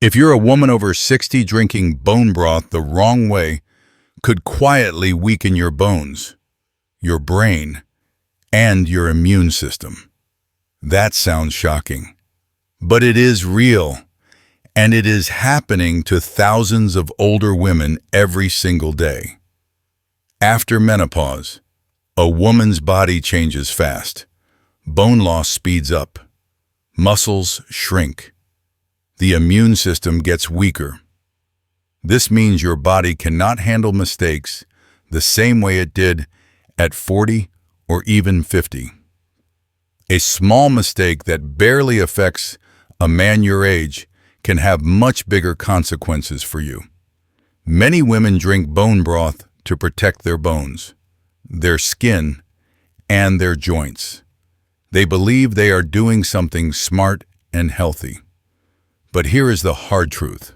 If you're a woman over 60, drinking bone broth the wrong way could quietly weaken your bones, your brain, and your immune system. That sounds shocking, but it is real, and it is happening to thousands of older women every single day. After menopause, a woman's body changes fast. Bone loss speeds up. Muscles shrink. The immune system gets weaker. This means your body cannot handle mistakes the same way it did at 40 or even 50. A small mistake that barely affects a man your age can have much bigger consequences for you. Many women drink bone broth to protect their bones, their skin, and their joints. They believe they are doing something smart and healthy. But here is the hard truth.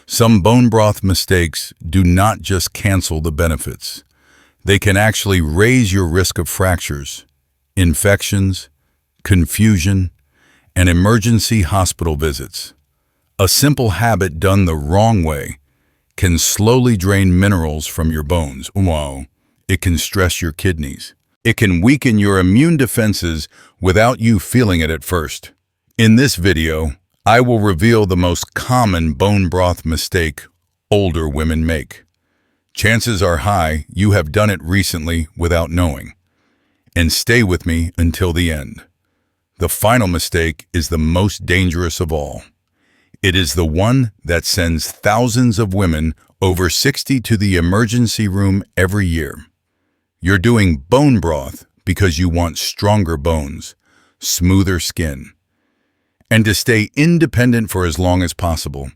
Some bone broth mistakes do not just cancel the benefits. They can actually raise your risk of fractures, infections, confusion, and emergency hospital visits. A simple habit done the wrong way can slowly drain minerals from your bones. Wow. It can stress your kidneys. It can weaken your immune defenses without you feeling it at first. In this video, I will reveal the most common bone broth mistake older women make. Chances are high you have done it recently without knowing. And stay with me until the end. The final mistake is the most dangerous of all. It is the one that sends thousands of women over 60 to the emergency room every year. You're doing bone broth because you want stronger bones, smoother skin, and to stay independent for as long as possible.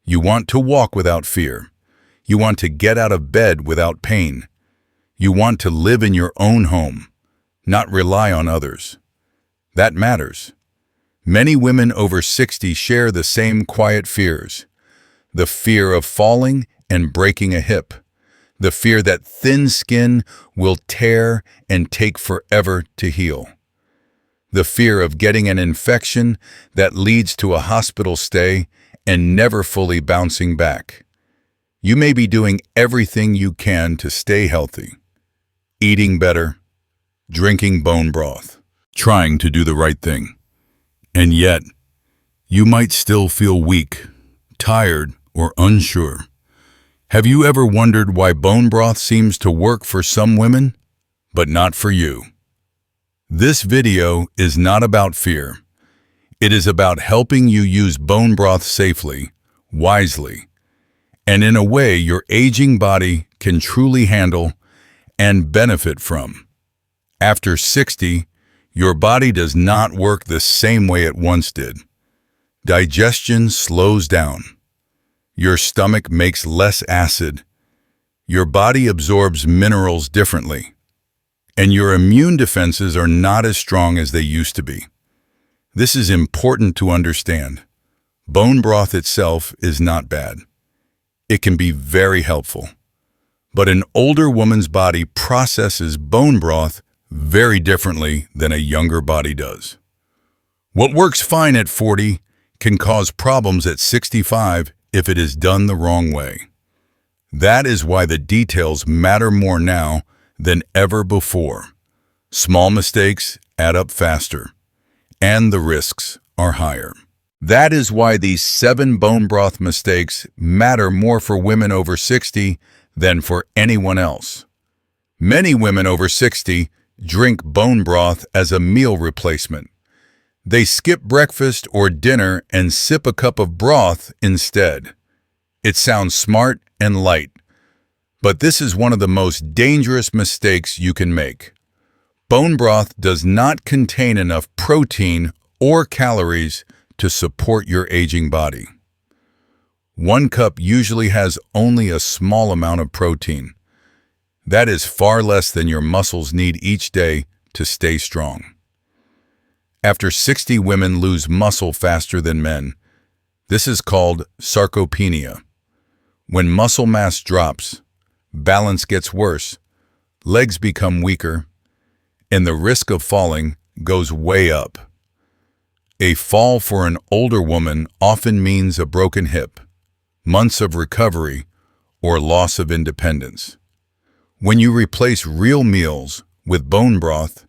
You want to walk without fear. You want to get out of bed without pain. You want to live in your own home, not rely on others. That matters. Many women over 60 share the same quiet fears. The fear of falling and breaking a hip. The fear that thin skin will tear and take forever to heal. The fear of getting an infection that leads to a hospital stay and never fully bouncing back. You may be doing everything you can to stay healthy, eating better, drinking bone broth, trying to do the right thing. And yet, you might still feel weak, tired, or unsure. Have you ever wondered why bone broth seems to work for some women, but not for you? This video is not about fear. It is about helping you use bone broth safely, wisely, and in a way your aging body can truly handle and benefit from. After 60, your body does not work the same way it once did. Digestion slows down. Your stomach makes less acid. Your body absorbs minerals differently. And your immune defenses are not as strong as they used to be. This is important to understand. Bone broth itself is not bad. It can be very helpful. But an older woman's body processes bone broth very differently than a younger body does. What works fine at 40 can cause problems at 65 if it is done the wrong way. That is why the details matter more now than ever before. Small mistakes add up faster, and the risks are higher. That is why these 7 bone broth mistakes matter more for women over 60 than for anyone else. Many women over 60 drink bone broth as a meal replacement. They skip breakfast or dinner and sip a cup of broth instead. It sounds smart and light, but this is one of the most dangerous mistakes you can make. Bone broth does not contain enough protein or calories to support your aging body. 1 cup usually has only a small amount of protein. That is far less than your muscles need each day to stay strong. After 60, women lose muscle faster than men. This is called sarcopenia. When muscle mass drops, balance gets worse, legs become weaker, and the risk of falling goes way up. A fall for an older woman often means a broken hip, months of recovery, or loss of independence. When you replace real meals with bone broth,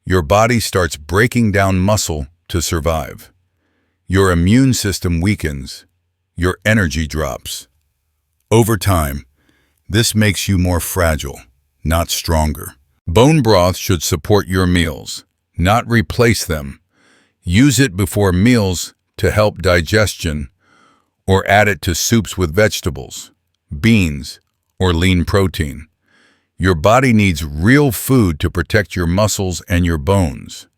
your body starts breaking down muscle to survive. Your immune system weakens, your energy drops. Over time, this makes you more fragile, not stronger. Bone broth should support your meals, not replace them. Use it before meals to help digestion, or add it to soups with vegetables, beans, or lean protein. Your body needs real food to protect your muscles and your bones.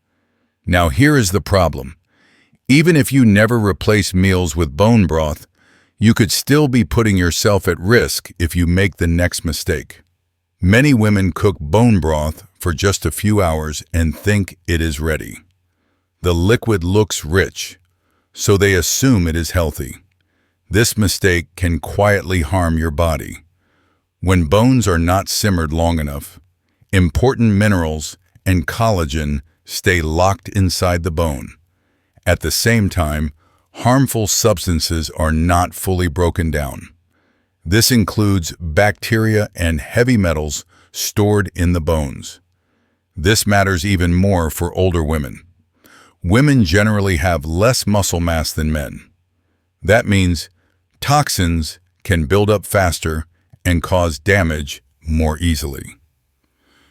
Now here is the problem. Even if you never replace meals with bone broth, you could still be putting yourself at risk if you make the next mistake. Many women cook bone broth for just a few hours and think it is ready. The liquid looks rich, so they assume it is healthy. This mistake can quietly harm your body. When bones are not simmered long enough, important minerals and collagen stay locked inside the bone. At the same time, harmful substances are not fully broken down. This includes bacteria and heavy metals stored in the bones. This matters even more for older women. Women generally have less muscle mass than men. That means toxins can build up faster and cause damage more easily.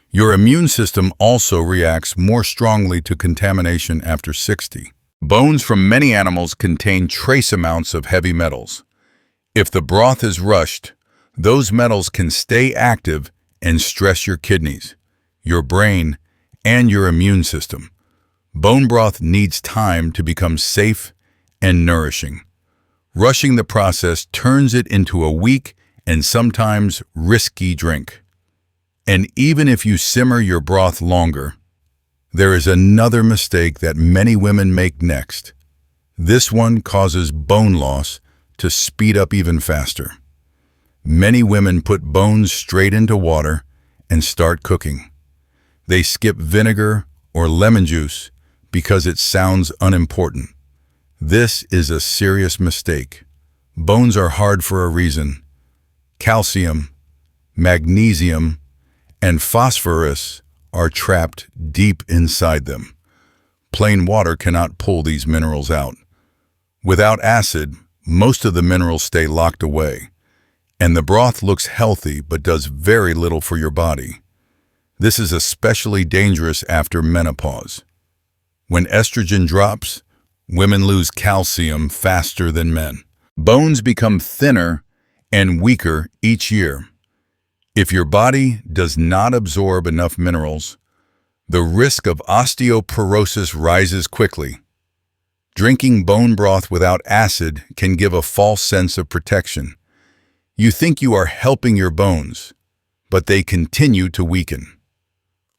Your immune system also reacts more strongly to contamination after 60. Bones from many animals contain trace amounts of heavy metals. If the broth is rushed, those metals can stay active and stress your kidneys, your brain, and your immune system. Bone broth needs time to become safe and nourishing. Rushing the process turns it into a weak and sometimes risky drink. And even if you simmer your broth longer, there is another mistake that many women make next. This one causes bone loss to speed up even faster. Many women put bones straight into water and start cooking. They skip vinegar or lemon juice because it sounds unimportant. This is a serious mistake. Bones are hard for a reason. Calcium, magnesium, and phosphorus are trapped deep inside them. Plain water cannot pull these minerals out. Without acid, most of the minerals stay locked away, and the broth looks healthy but does very little for your body. This is especially dangerous after menopause. When estrogen drops, women lose calcium faster than men. Bones become thinner and weaker each year. If your body does not absorb enough minerals, the risk of osteoporosis rises quickly. Drinking bone broth without acid can give a false sense of protection. You think you are helping your bones, but they continue to weaken.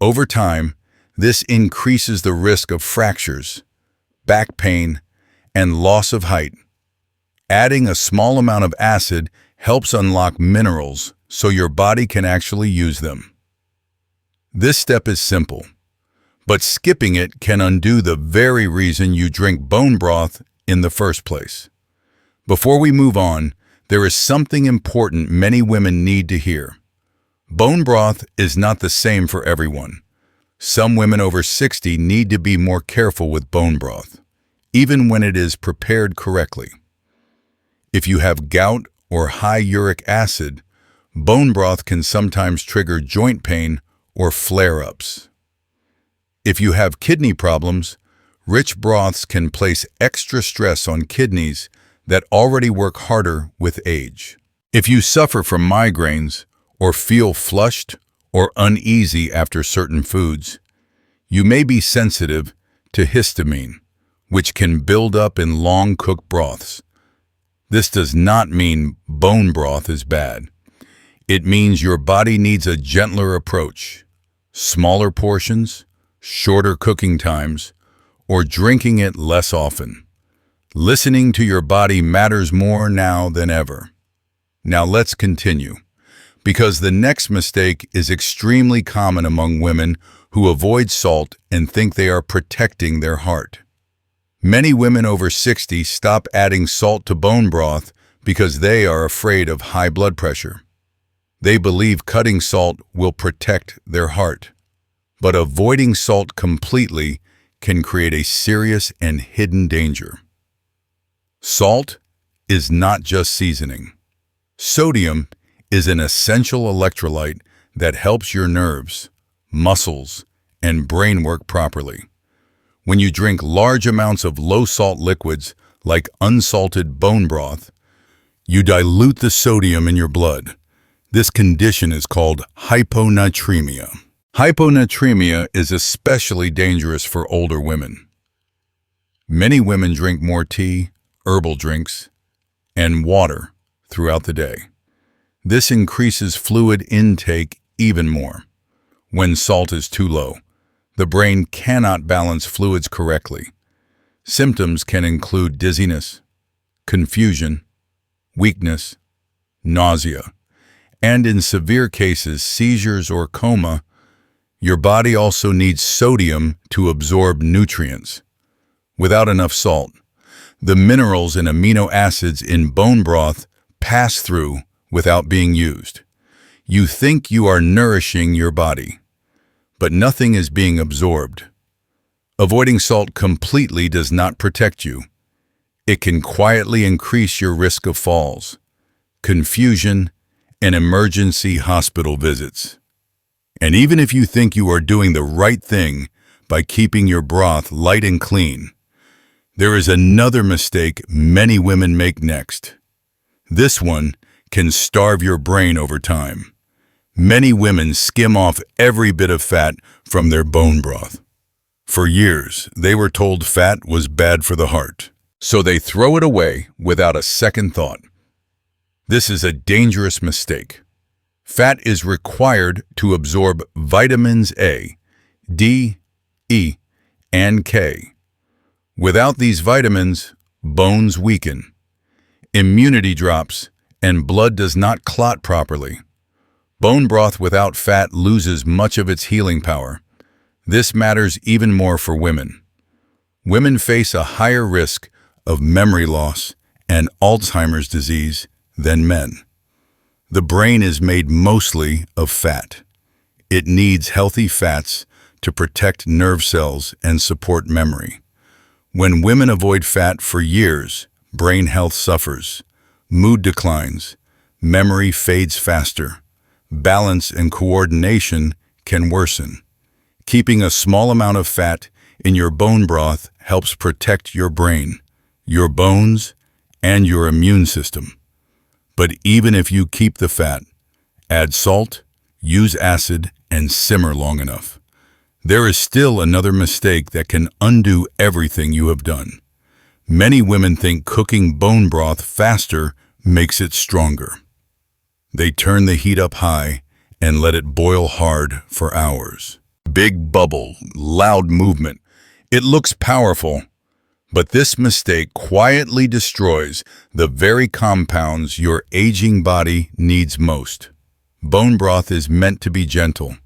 Over time, this increases the risk of fractures, back pain, and loss of height. Adding a small amount of acid helps unlock minerals so your body can actually use them. This step is simple, but skipping it can undo the very reason you drink bone broth in the first place. Before we move on, there is something important many women need to hear. Bone broth is not the same for everyone. Some women over 60 need to be more careful with bone broth, even when it is prepared correctly. If you have gout or high uric acid, bone broth can sometimes trigger joint pain or flare-ups. If you have kidney problems, rich broths can place extra stress on kidneys that already work harder with age. If you suffer from migraines or feel flushed or uneasy after certain foods, you may be sensitive to histamine, which can build up in long-cooked broths. This does not mean bone broth is bad. It means your body needs a gentler approach, smaller portions, shorter cooking times, or drinking it less often. Listening to your body matters more now than ever. Now let's continue, because the next mistake is extremely common among women who avoid salt and think they are protecting their heart. Many women over 60 stop adding salt to bone broth because they are afraid of high blood pressure. They believe cutting salt will protect their heart. But avoiding salt completely can create a serious and hidden danger. Salt is not just seasoning. Sodium is an essential electrolyte that helps your nerves, muscles, and brain work properly. When you drink large amounts of low-salt liquids like unsalted bone broth, you dilute the sodium in your blood. This condition is called hyponatremia. Hyponatremia is especially dangerous for older women. Many women drink more tea, herbal drinks, and water throughout the day. This increases fluid intake even more. When salt is too low, the brain cannot balance fluids correctly. Symptoms can include dizziness, confusion, weakness, nausea, and in severe cases, seizures or coma. Your body also needs sodium to absorb nutrients. Without enough salt, the minerals and amino acids in bone broth pass through without being used. You think you are nourishing your body, but nothing is being absorbed. Avoiding salt completely does not protect you. It can quietly increase your risk of falls, confusion, and emergency hospital visits. And even if you think you are doing the right thing by keeping your broth light and clean, there is another mistake many women make next. This one can starve your brain over time. Many women skim off every bit of fat from their bone broth. For years, they were told fat was bad for the heart, so they throw it away without a second thought. This is a dangerous mistake. Fat is required to absorb vitamins A, D, E, and K. Without these vitamins, bones weaken, immunity drops, and blood does not clot properly. Bone broth without fat loses much of its healing power. This matters even more for women. Women face a higher risk of memory loss and Alzheimer's disease than men. The brain is made mostly of fat. It needs healthy fats to protect nerve cells and support memory. When women avoid fat for years, brain health suffers, mood declines, memory fades faster, balance and coordination can worsen. Keeping a small amount of fat in your bone broth helps protect your brain, your bones, and your immune system. But even if you keep the fat, add salt, use acid, and simmer long enough. There is still another mistake that can undo everything you have done. Many women think cooking bone broth faster makes it stronger. They turn the heat up high and let it boil hard for hours. Big bubble, loud movement. It looks powerful, but this mistake quietly destroys the very compounds your aging body needs most. Bone broth is meant to be gentle.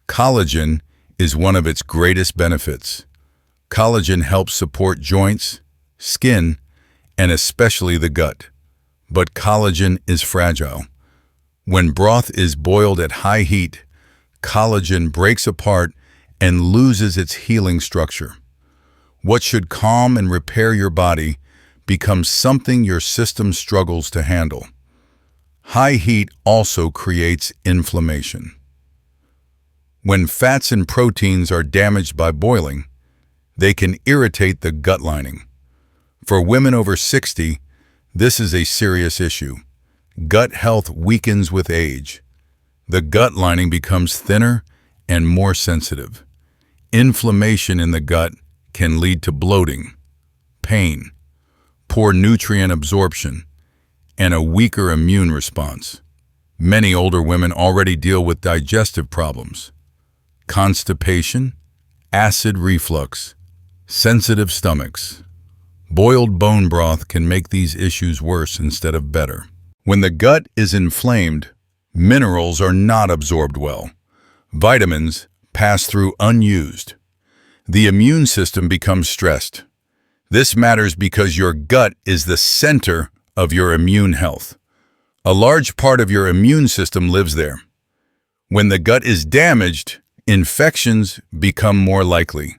Collagen is one of its greatest benefits. Collagen helps support joints, skin, and especially the gut. But collagen is fragile. When broth is boiled at high heat, collagen breaks apart and loses its healing structure. What should calm and repair your body becomes something your system struggles to handle. High heat also creates inflammation. When fats and proteins are damaged by boiling, they can irritate the gut lining. For women over 60, this is a serious issue. Gut health weakens with age. The gut lining becomes thinner and more sensitive. Inflammation in the gut can lead to bloating, pain, poor nutrient absorption, and a weaker immune response. Many older women already deal with digestive problems, constipation, acid reflux, sensitive stomachs. Boiled bone broth can make these issues worse instead of better. When the gut is inflamed, minerals are not absorbed well. Vitamins pass through unused. The immune system becomes stressed. This matters because your gut is the center of your immune health. A large part of your immune system lives there. When the gut is damaged, infections become more likely.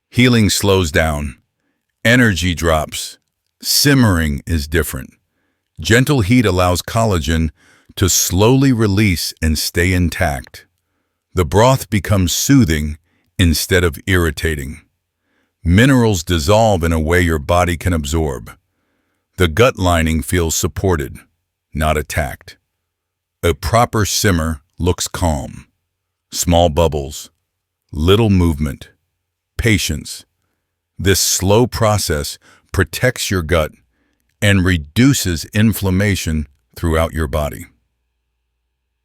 Healing slows down. Energy drops. Simmering is different. Gentle heat allows collagen to slowly release and stay intact. The broth becomes soothing instead of irritating. Minerals dissolve in a way your body can absorb. The gut lining feels supported, not attacked. A proper simmer looks calm. Small bubbles, little movement, patience. This slow process protects your gut and reduces inflammation throughout your body.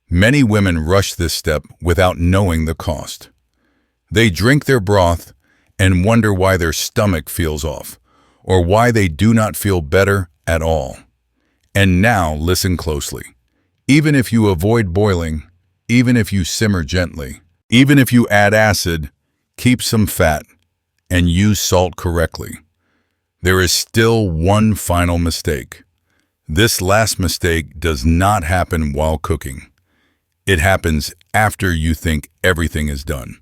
Many women rush this step without knowing the cost. They drink their broth and wonder why their stomach feels off, or why they do not feel better at all. And now listen closely. Even if you avoid boiling, even if you simmer gently, even if you add acid, keep some fat, and use salt correctly, there is still one final mistake. This last mistake does not happen while cooking. It happens after you think everything is done.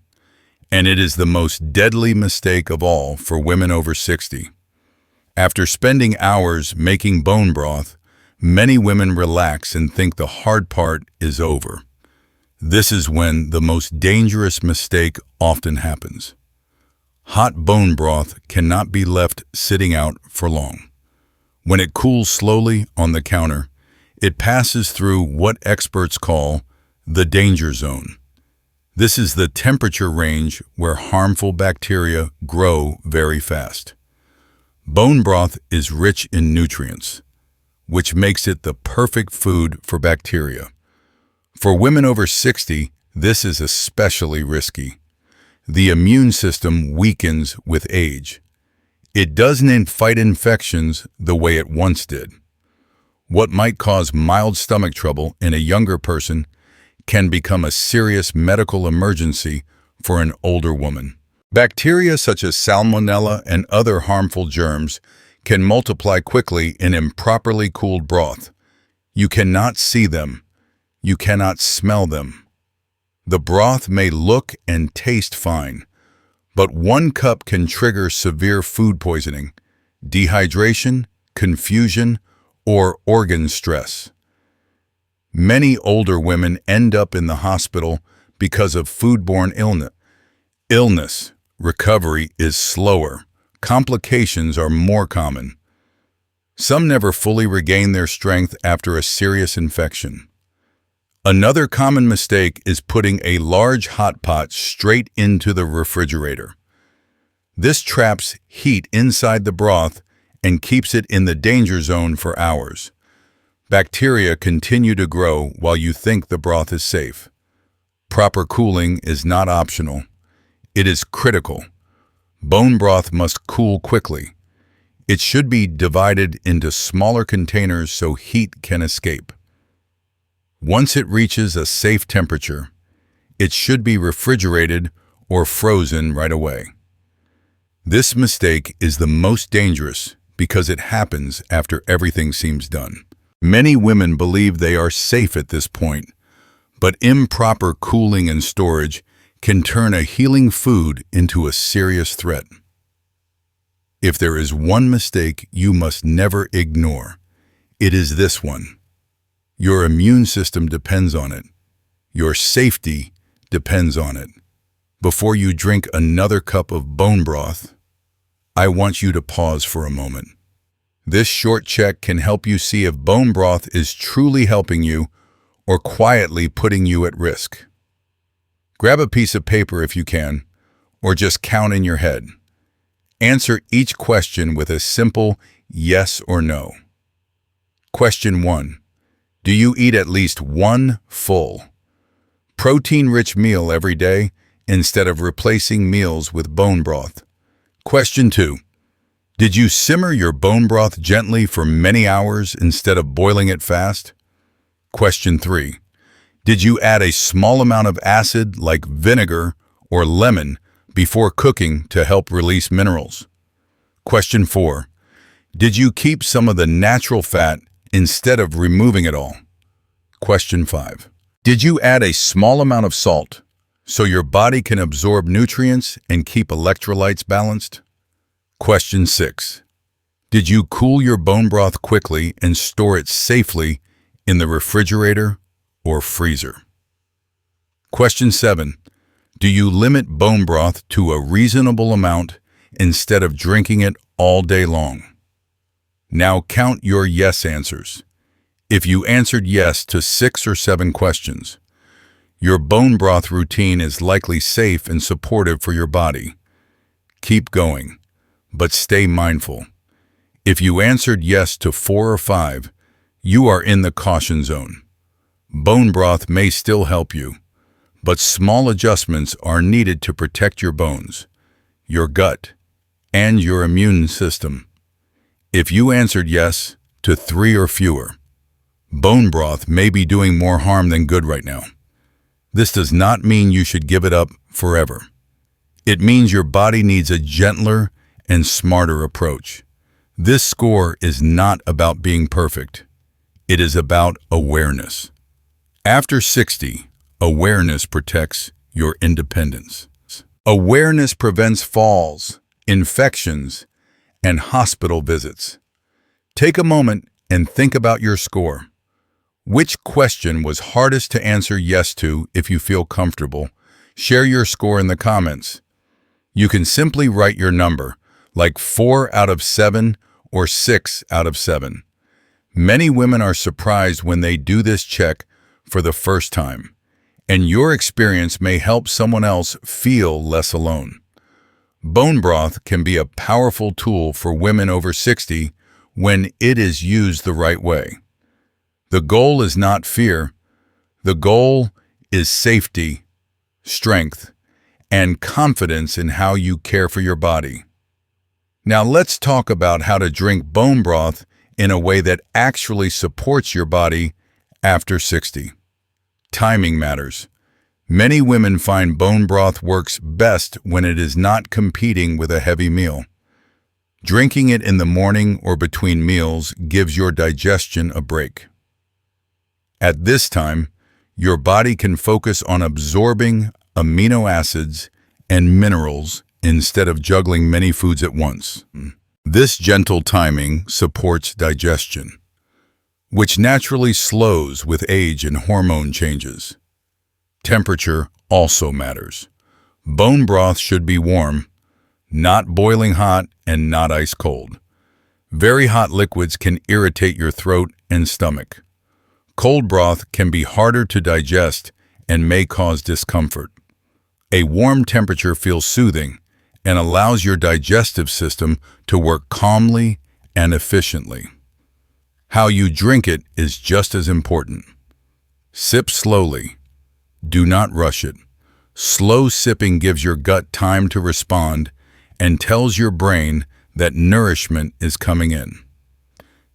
And it is the most deadly mistake of all for women over 60. After spending hours making bone broth, many women relax and think the hard part is over. This is when the most dangerous mistake often happens. Hot bone broth cannot be left sitting out for long. When it cools slowly on the counter, it passes through what experts call the danger zone. This is the temperature range where harmful bacteria grow very fast. Bone broth is rich in nutrients, which makes it the perfect food for bacteria. For women over 60, this is especially risky. The immune system weakens with age. It doesn't fight infections the way it once did. What might cause mild stomach trouble in a younger person can become a serious medical emergency for an older woman. Bacteria such as salmonella and other harmful germs can multiply quickly in improperly cooled broth. You cannot see them. You cannot smell them. The broth may look and taste fine, but 1 cup can trigger severe food poisoning, dehydration, confusion, or organ stress. Many older women end up in the hospital because of foodborne illness. Recovery is slower. Complications are more common. Some never fully regain their strength after a serious infection. Another common mistake is putting a large hot pot straight into the refrigerator. This traps heat inside the broth and keeps it in the danger zone for hours. Bacteria continue to grow while you think the broth is safe. Proper cooling is not optional. It is critical. Bone broth must cool quickly. It should be divided into smaller containers so heat can escape. Once it reaches a safe temperature, it should be refrigerated or frozen right away. This mistake is the most dangerous because it happens after everything seems done. Many women believe they are safe at this point, but improper cooling and storage can turn a healing food into a serious threat. If there is one mistake you must never ignore, it is this one. Your immune system depends on it. Your safety depends on it. Before you drink another cup of bone broth, I want you to pause for a moment. This short check can help you see if bone broth is truly helping you or quietly putting you at risk. Grab a piece of paper if you can, or just count in your head. Answer each question with a simple yes or no. Question 1. Do you eat at least 1 full, protein-rich meal every day instead of replacing meals with bone broth? Question 2. Did you simmer your bone broth gently for many hours instead of boiling it fast? Question 3. Did you add a small amount of acid like vinegar or lemon before cooking to help release minerals? Question 4. Did you keep some of the natural fat instead of removing it all? Question 5. Did you add a small amount of salt so your body can absorb nutrients and keep electrolytes balanced? Question 6. Did you cool your bone broth quickly and store it safely in the refrigerator or freezer? Question 7. Do you limit bone broth to a reasonable amount instead of drinking it all day long? Now count your yes answers. If you answered yes to 6 or 7 questions, your bone broth routine is likely safe and supportive for your body. Keep going, but stay mindful. If you answered yes to 4 or 5, you are in the caution zone. Bone broth may still help you, but small adjustments are needed to protect your bones, your gut, and your immune system. If you answered yes to 3 or fewer, bone broth may be doing more harm than good right now. This does not mean you should give it up forever. It means your body needs a gentler and smarter approach. This score is not about being perfect. It is about awareness. After 60, awareness protects your independence. Awareness prevents falls, infections, and hospital visits. Take a moment and think about your score. Which question was hardest to answer yes to? If you feel comfortable, share your score in the comments. You can simply write your number, like 4 out of 7 or 6 out of 7. Many women are surprised when they do this check for the first time, and your experience may help someone else feel less alone. Bone broth can be a powerful tool for women over 60 when it is used the right way. The goal is not fear. The goal is safety, strength, and confidence in how you care for your body. Now let's talk about how to drink bone broth in a way that actually supports your body after 60. Timing matters. Many women find bone broth works best when it is not competing with a heavy meal. Drinking it in the morning or between meals gives your digestion a break. At this time, your body can focus on absorbing amino acids and minerals instead of juggling many foods at once. This gentle timing supports digestion, which naturally slows with age and hormone changes. Temperature also matters. Bone broth should be warm, not boiling hot and not ice cold. Very hot liquids can irritate your throat and stomach. Cold broth can be harder to digest and may cause discomfort. A warm temperature feels soothing and allows your digestive system to work calmly and efficiently. How you drink it is just as important. Sip slowly. Do not rush it. Slow sipping gives your gut time to respond and tells your brain that nourishment is coming in.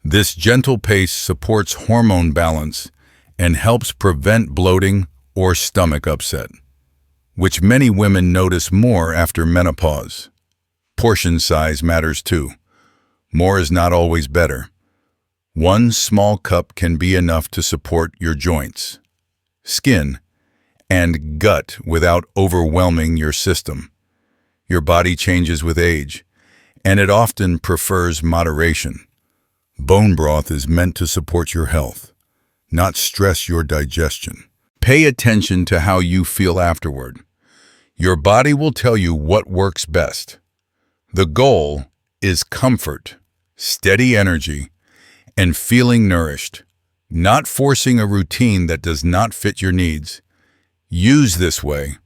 This gentle pace supports hormone balance and helps prevent bloating or stomach upset, which many women notice more after menopause. Portion size matters too. More is not always better. 1 small cup can be enough to support your joints, skin, and gut without overwhelming your system. Your body changes with age, and it often prefers moderation. Bone broth is meant to support your health, not stress your digestion. Pay attention to how you feel afterward. Your body will tell you what works best. The goal is comfort, steady energy, and feeling nourished, not forcing a routine that does not fit your needs. Used this way,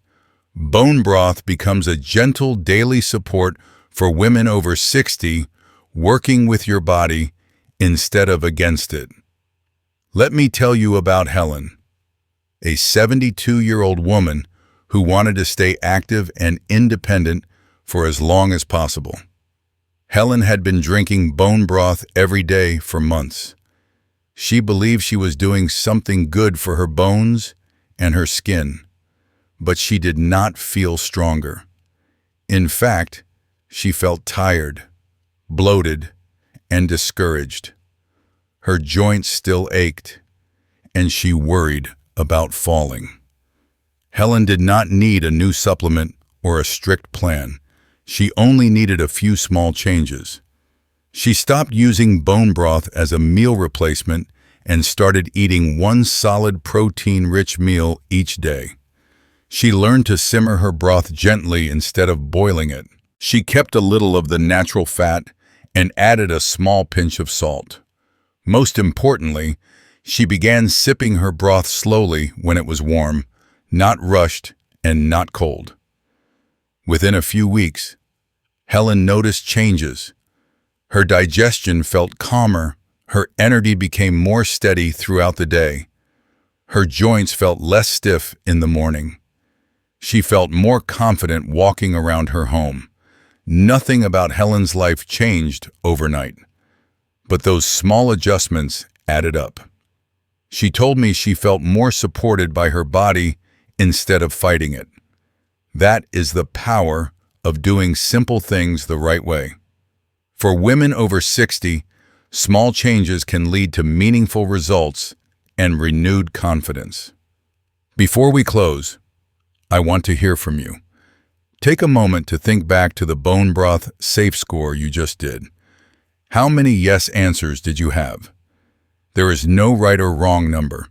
bone broth becomes a gentle daily support for women over 60 working with your body instead of against it. Let me tell you about Helen, a 72-year-old woman who wanted to stay active and independent for as long as possible. Helen had been drinking bone broth every day for months. She believed she was doing something good for her bones and her skin, but she did not feel stronger. In fact, she felt tired, bloated, and discouraged. Her joints still ached, and she worried about falling. Helen did not need a new supplement or a strict plan. She only needed a few small changes. She stopped using bone broth as a meal replacement and started eating one solid protein-rich meal each day. She learned to simmer her broth gently instead of boiling it. She kept a little of the natural fat and added a small pinch of salt. Most importantly, she began sipping her broth slowly when it was warm, not rushed and not cold. Within a few weeks, Helen noticed changes. Her digestion felt calmer, her energy became more steady throughout the day. Her joints felt less stiff in the morning. She felt more confident walking around her home. Nothing about Helen's life changed overnight, but those small adjustments added up. She told me she felt more supported by her body instead of fighting it. That is the power of doing simple things the right way. For women over 60, small changes can lead to meaningful results and renewed confidence. Before we close, I want to hear from you. Take a moment to think back to the bone broth safe score you just did. How many yes answers did you have? There is no right or wrong number.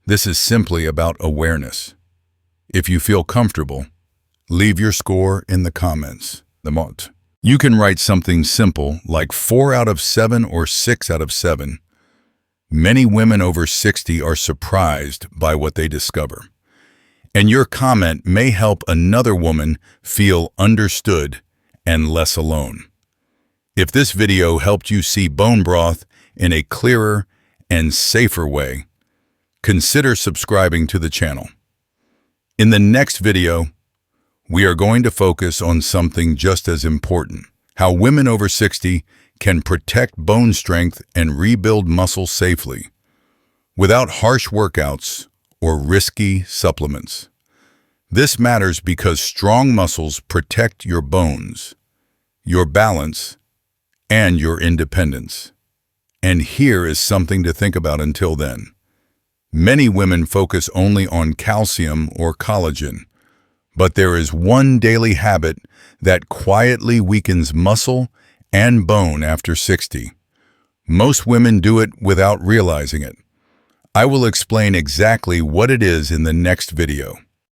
This is simply about awareness. If you feel comfortable, leave your score in the comments. You can write something simple like 4 out of 7 or 6 out of 7. Many women over 60 are surprised by what they discover. And your comment may help another woman feel understood and less alone. If this video helped you see bone broth in a clearer and safer way, consider subscribing to the channel. In the next video, we are going to focus on something just as important: how women over 60 can protect bone strength and rebuild muscle safely, without harsh workouts or risky supplements. This matters because strong muscles protect your bones, your balance, and your independence. And here is something to think about until then. Many women focus only on calcium or collagen, but there is one daily habit that quietly weakens muscle and bone after 60. Most women do it without realizing it. I will explain exactly what it is in the next video.